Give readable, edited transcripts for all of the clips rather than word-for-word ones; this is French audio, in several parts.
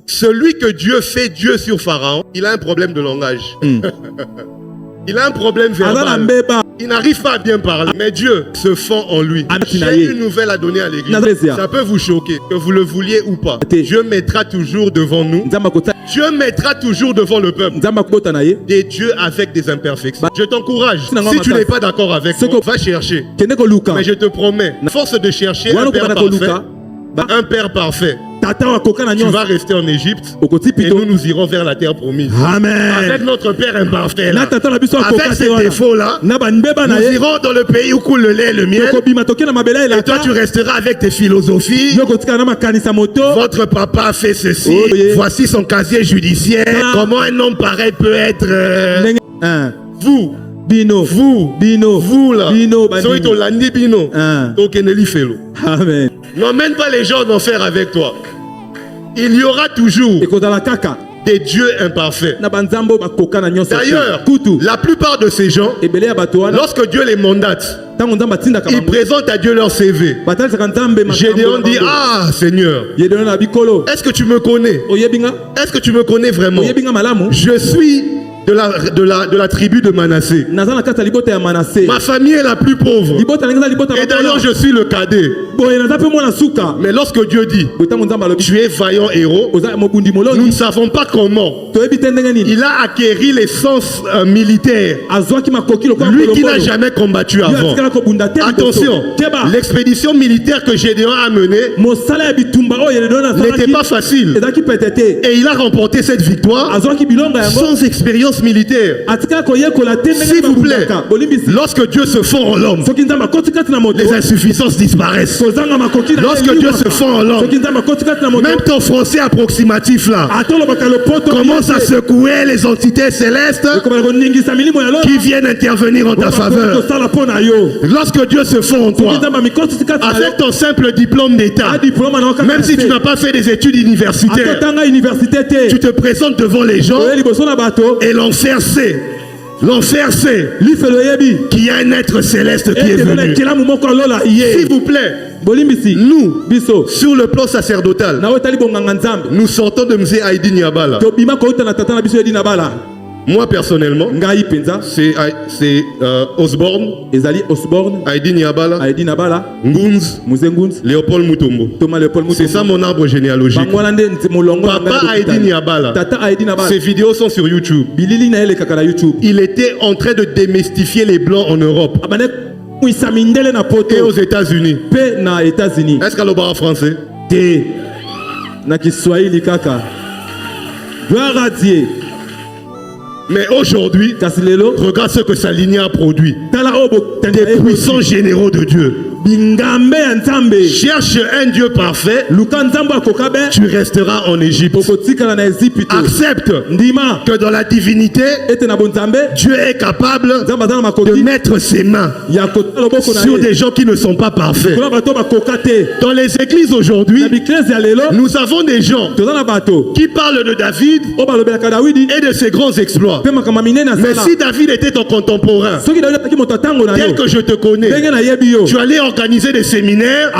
Celui que Dieu fait Dieu sur Pharaon, il a un problème de langage. Il a un problème verbal. Il n'arrive pas à bien parler. Mais Dieu se fond en lui. J'ai une nouvelle à donner à l'église. Ça peut vous choquer, que vous le vouliez ou pas. Dieu mettra toujours devant nous. Dieu mettra toujours devant le peuple des dieux avec des imperfections. Je t'encourage. Si tu n'es pas d'accord avec moi, va chercher. Mais je te promets, force de chercher un père parfait. Tu vas rester en Égypte et nous irons vers la terre promise. Amen. Avec notre père imparfait là, avec ces défauts-là, nous irons dans le pays où coule le lait et le miel. Et toi tu resteras avec tes philosophies. Votre papa a fait ceci. Voici son casier judiciaire. Comment un homme pareil peut être... Vous là. Amen. N'emmène pas les gens en enfer avec toi. Il y aura toujours des dieux imparfaits. D'ailleurs, la plupart de ces gens, lorsque Dieu les mandate, ils présentent à Dieu leur CV. Gédéon dit, ah Seigneur, est-ce que tu me connais? Est-ce que tu me connais vraiment? Je suis de la tribu de Manassé. Ma famille est la plus pauvre. Et d'ailleurs je suis le cadet. Mais lorsque Dieu dit, tu es vaillant héros, nous ne savons pas comment il a acquéri les sens militaires. Lui qui n'a jamais combattu avant. Attention, l'expédition militaire que Gédéon a menée n'était pas facile. Et il a remporté cette victoire sans expérience militaire. S'il vous plaît, lorsque Dieu se fond en l'homme, les insuffisances disparaissent. Lorsque Dieu se fond en l'homme, même ton français approximatif là commence à secouer les entités célestes qui viennent intervenir en ta faveur. Lorsque Dieu se fond en toi, avec ton simple diplôme d'état, même si tu n'as pas fait des études universitaires, tu te présentes devant les gens et l'enfer sait. L'enfer sait qu'il y a un être céleste qui est venu. S'il vous plaît, nous, sur le plan sacerdotal, nous sortons de Mzee Aïdi Niabala. Moi personnellement, c'est Osborne, Aïdi Niabala, Ngunz, Léopold Mutombo. C'est ça mon arbre généalogique. Papa Aïdi Niabala, ses vidéos sont sur YouTube. Il était en train de démystifier les Blancs en Europe. Et aux États-Unis. Est-ce qu'elle parle français? Gloire à Dieu. Mais aujourd'hui, regarde ce que sa lignée a produit. Des puissants généraux de Dieu. Cherche un Dieu parfait, tu resteras en Égypte. Accepte que dans la divinité, Dieu est capable de mettre ses mains sur des gens qui ne sont pas parfaits. Dans les églises aujourd'hui, nous avons des gens qui parlent de David et de ses grands exploits. Mais si David était ton contemporain, tel que je te connais, tu allais organiser des séminaires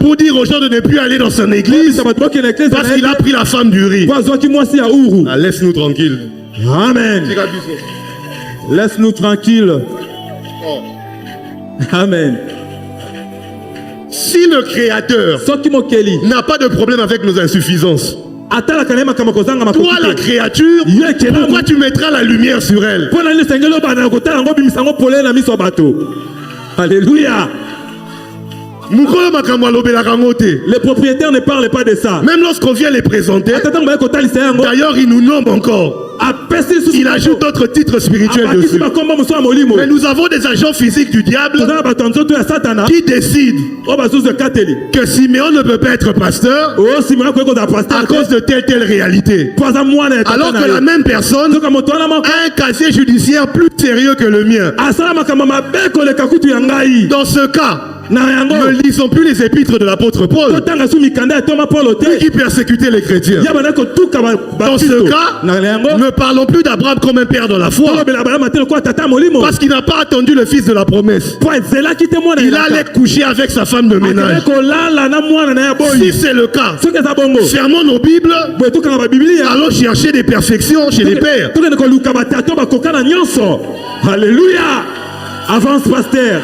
pour dire aux gens de ne plus aller dans son église parce qu'il a pris la femme du riz. Ah, laisse-nous tranquilles. Amen. Laisse-nous tranquilles. Oh. Amen. Si le Créateur n'a pas de problème avec nos insuffisances, toi la créature, pourquoi tu mettras la lumière sur elle? Alléluia. Les propriétaires ne parlent pas de ça. Même lorsqu'on vient les présenter, d'ailleurs ils nous nomment encore. Il ajoute d'autres titres spirituels dessus. Mais nous avons des agents physiques du diable qui décident que Siméon ne peut pas être pasteur à cause de telle réalité. Alors que la même personne a un casier judiciaire plus sérieux que le mien. Dans ce cas, ne lisons plus les épîtres de l'apôtre Paul, lui qui persécutait les chrétiens. Dans ce cas, Ne parlons plus d'Abraham comme un père dans la foi. Parce qu'il n'a pas attendu le fils de la promesse. Il allait coucher avec sa femme de ménage. Si c'est le cas, fermons nos Bibles, allons chercher des perfections chez les pères. Alléluia. Avance, pasteur.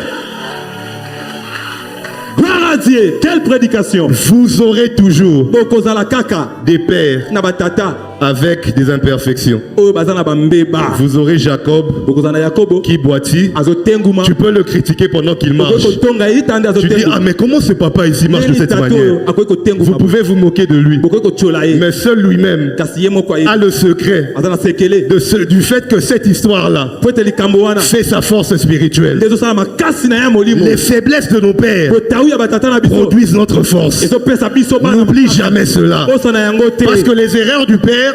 Gloire à Dieu. Quelle prédication. Vous aurez toujours des pères avec des imperfections. Vous aurez Jacob qui boitille. Tu peux le critiquer pendant qu'il marche. Tu dis, ah mais comment ce papa ici marche de cette manière? Vous pouvez vous moquer de lui. Mais seul lui-même a le secret du fait que cette histoire-là fait sa force spirituelle. Les faiblesses de nos pères produisent notre force. N'oublie jamais cela. Parce que les erreurs du père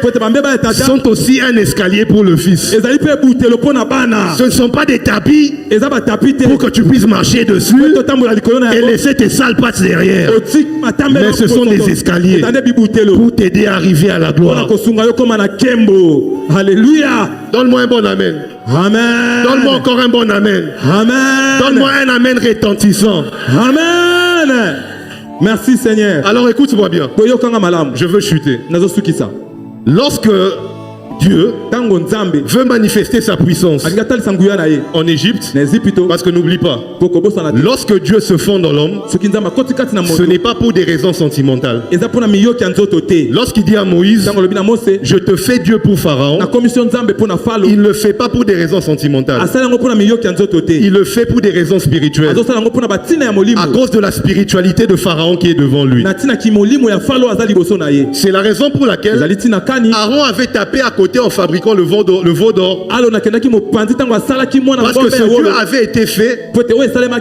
sont aussi un escalier pour le fils. Ce ne sont pas des tapis pour que tu puisses marcher dessus et laisser tes sales pattes derrière. Mais ce sont des escaliers pour t'aider à arriver à la gloire. Alléluia. Donne-moi un bon amen. Amen. Donne-moi encore un bon amen. Amen. Donne-moi un amen retentissant. Amen. Merci Seigneur. Alors écoute-moi bien. Je veux chuter. Lorsque Dieu veut manifester sa puissance en Égypte, parce que n'oublie pas, lorsque Dieu se fond dans l'homme, ce n'est pas pour des raisons sentimentales. Lorsqu'il dit à Moïse, je te fais Dieu pour Pharaon, il ne le fait pas pour des raisons sentimentales. Il le fait pour des raisons spirituelles. À cause de la spiritualité de Pharaon qui est devant lui. C'est la raison pour laquelle Aaron avait tapé à côté en fabriquant le veau d'or. Parce que ce Dieu avait été fait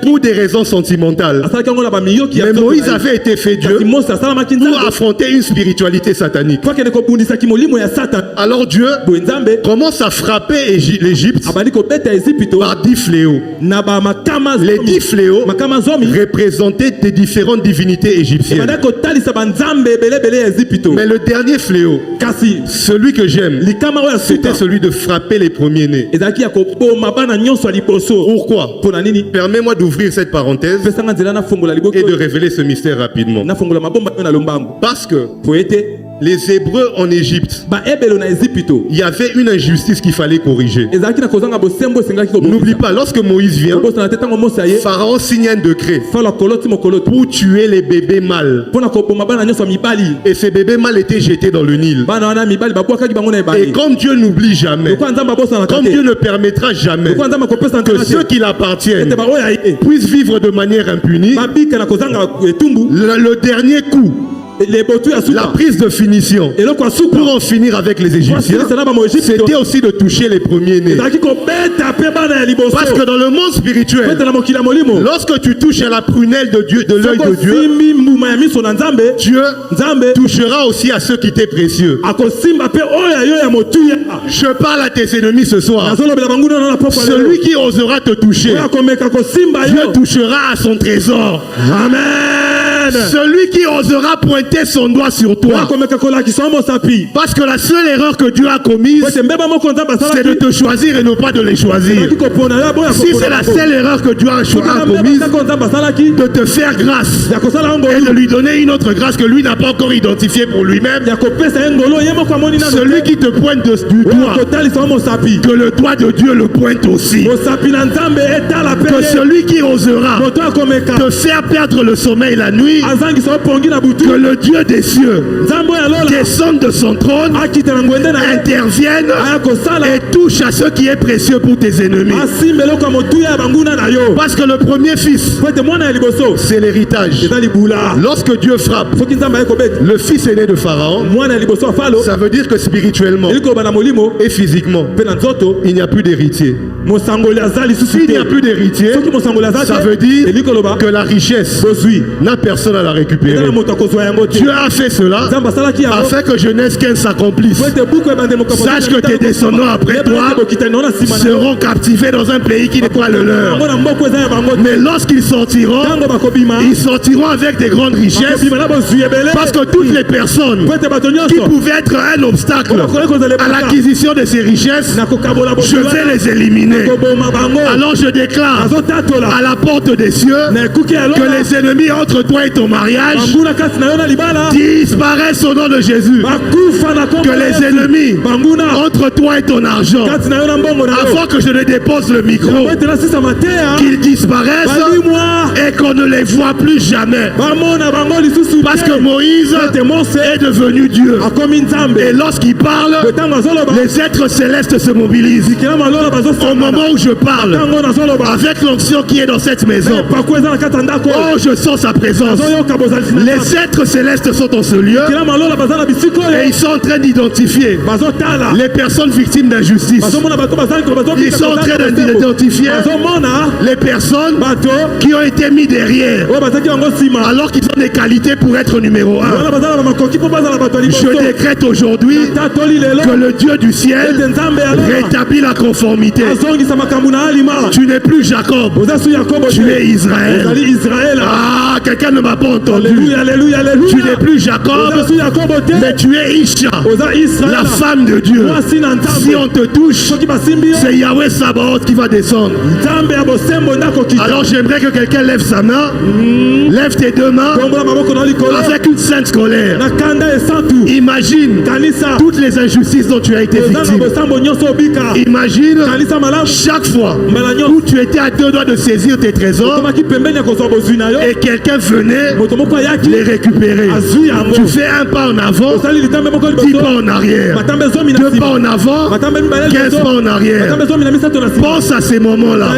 pour des raisons sentimentales. Mais Moïse avait été fait Dieu pour affronter une spiritualité satanique. Alors Dieu commence à frapper l'Égypte par 10 fléaux. Les 10 fléaux représentaient des différentes divinités égyptiennes. Mais le dernier fléau, celui que j'aime, c'était celui de frapper les premiers-nés. Pourquoi? Permets-moi d'ouvrir cette parenthèse et de révéler ce mystère rapidement. Parce que les Hébreux en Égypte, il y avait une injustice qu'il fallait corriger. N'oublie pas, lorsque Moïse vient, Pharaon signe un décret pour tuer les bébés mâles. Et ces bébés mâles étaient jetés dans le Nil. Et comme Dieu n'oublie jamais, comme Dieu ne permettra jamais que ceux qui l'appartiennent puissent vivre de manière impunie, le dernier coup, la prise de finition pour en finir avec les Égyptiens, c'était aussi de toucher les premiers-nés. Parce que dans le monde spirituel, lorsque tu touches à la prunelle de Dieu, de l'œil de Dieu, Dieu touchera aussi à ceux qui étaient précieux. Je parle à tes ennemis ce soir. Celui qui osera te toucher, Dieu touchera à son trésor. Amen. Celui qui osera pointer son doigt sur toi. Parce que la seule erreur que Dieu a commise, c'est de te choisir et non pas de les choisir. Si c'est la seule erreur que Dieu a commise, de te faire grâce et de lui donner une autre grâce que lui n'a pas encore identifiée pour lui-même. Celui qui te pointe du doigt, que le doigt de Dieu le pointe aussi. Que celui qui osera te faire perdre le sommeil la nuit, que le Dieu des cieux descende de son trône, intervienne et touche à ce qui est précieux pour tes ennemis. Parce que le premier fils, c'est l'héritage. Lorsque Dieu frappe le fils aîné de Pharaon, ça veut dire que spirituellement et physiquement, il n'y a plus d'héritier. S'il n'y a plus d'héritier, ça veut dire que la richesse n'a personne personne à la récupérer. Dieu a fait cela afin que Genèse 15 s'accomplisse. Sache que tes descendants après toi seront captivés dans un pays qui n'est pas le leur. Mais lorsqu'ils sortiront avec des grandes richesses, parce que toutes les personnes qui pouvaient être un obstacle à l'acquisition de ces richesses, je vais les éliminer. Alors je déclare à la porte des cieux que les ennemis entre toi et ton mariage disparaissent au nom de Jésus. Que les ennemis entre toi et ton argent, avant que je ne dépose le micro, qu'ils disparaissent et qu'on ne les voit plus jamais. Parce que Moïse est devenu Dieu. Et lorsqu'il parle, les êtres célestes se mobilisent. Au moment où je parle, avec l'onction qui est dans cette maison, oh, je sens sa présence. Les êtres célestes sont dans ce lieu et ils sont en train d'identifier les personnes victimes d'injustice. Ils sont en train d'identifier les personnes qui ont été mis derrière alors qu'ils ont des qualités pour être numéro 1. Je décrète aujourd'hui que le Dieu du ciel rétablit la conformité. Tu n'es plus Jacob, tu es Israël. Ah, quelqu'un ne m'a pas entendu. Tu n'es plus Jacob, mais tu es Isha, la femme de Dieu. Si on te touche, c'est Yahweh Sabaoth qui va descendre. Alors j'aimerais que quelqu'un lève sa main, lève tes deux mains avec une sainte colère. Imagine toutes les injustices dont tu as été victime. Imagine chaque fois où tu étais à deux doigts de saisir tes trésors et quelqu'un venait les récupérer. Tu fais un pas en avant, 10 pas en arrière, 2 pas en avant, 15 pas en arrière. Pense à ces moments-là.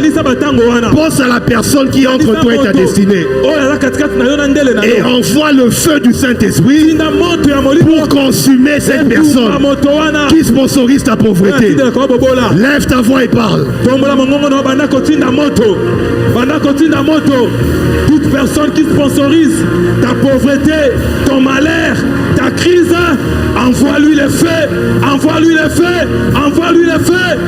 Pense à la personne qui est entre toi et ta destinée. Et envoie le feu du Saint-Esprit pour consumer cette personne qui sponsorise ta pauvreté. Lève ta voix et parle. Toute personne qui sponsorise ta pauvreté, ton malheur, ta crise, envoie-lui le feu, envoie-lui le feu, envoie-lui le feu.